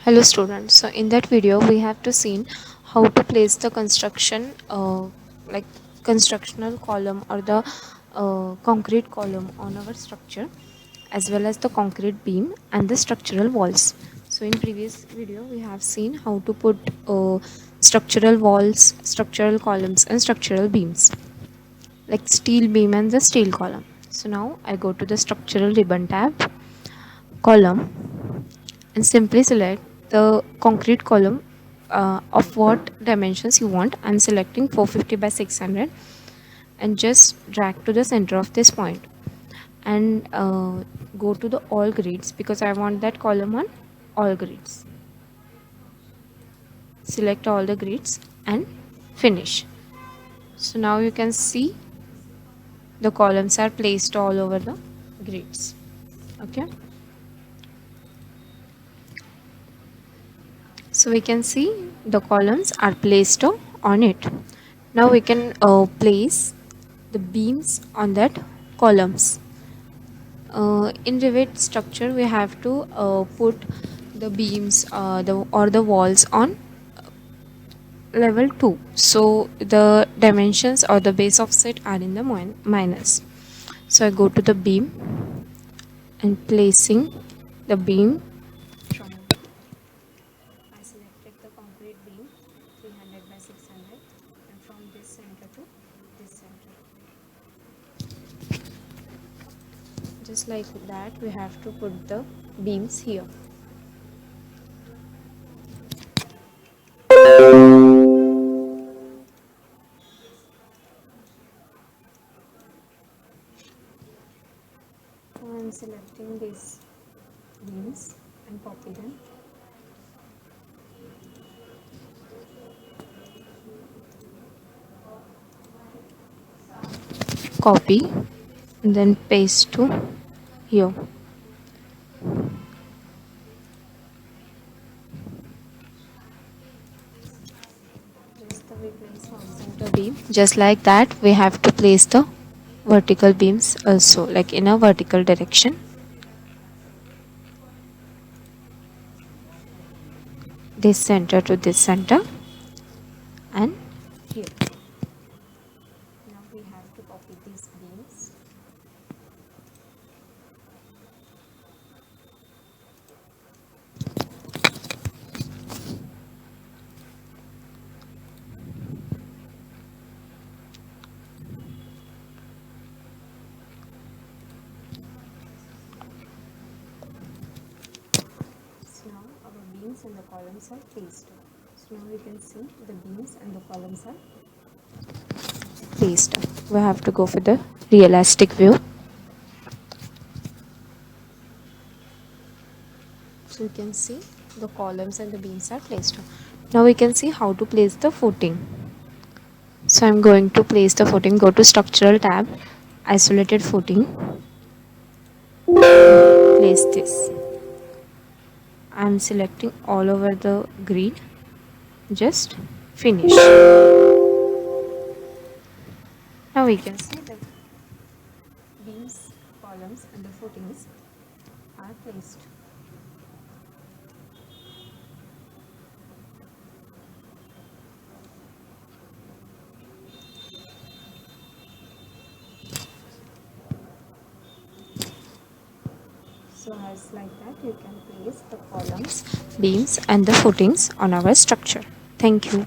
Hello students, so in that video we have to seen how to place the like constructional column or the concrete column on our structure, as well as the concrete beam and the structural walls. So in previous video we have seen how to put structural walls, structural columns and structural beams, like steel beam and the steel column. So now I go to the structural ribbon tab, column, and simply select the concrete column of what dimensions you want. I'm selecting 450 by 600 and just drag to the center of this point and go to the all grids because I want that column on all grids. Select all the grids and finish. So now you can see the columns are placed all over the grids. Okay, so we can see the columns are placed on it. Now we can place the beams on that columns. In Revit structure we have to put the beams or the walls on level 2, so the dimensions or the base offset are in the minus. So I go to the beam and placing the beam from, I selected the concrete beam 300 by 600 and from this center to this center. Just like that we have to put the beams here. Now I'm selecting these beams and copy them. Copy and then paste to here. Just the we place horizontal beam. Just like that we have to place the vertical beams also, like in a vertical direction. This center to this center and here. Now we have to copy these beams. So now our beams and the columns are placed. So now we can see the beams and the columns are placed. We have to go for the realistic view. So you can see the columns and the beams are placed. Now we can see how to place the footing. So I'm going to place the footing. Go to structural tab, isolated footing, place this. I'm selecting all over the grid. Just finish. Now we can see the beams, columns and the footings are placed. So as like that you can place the columns, beams and the footings on our structure. Thank you.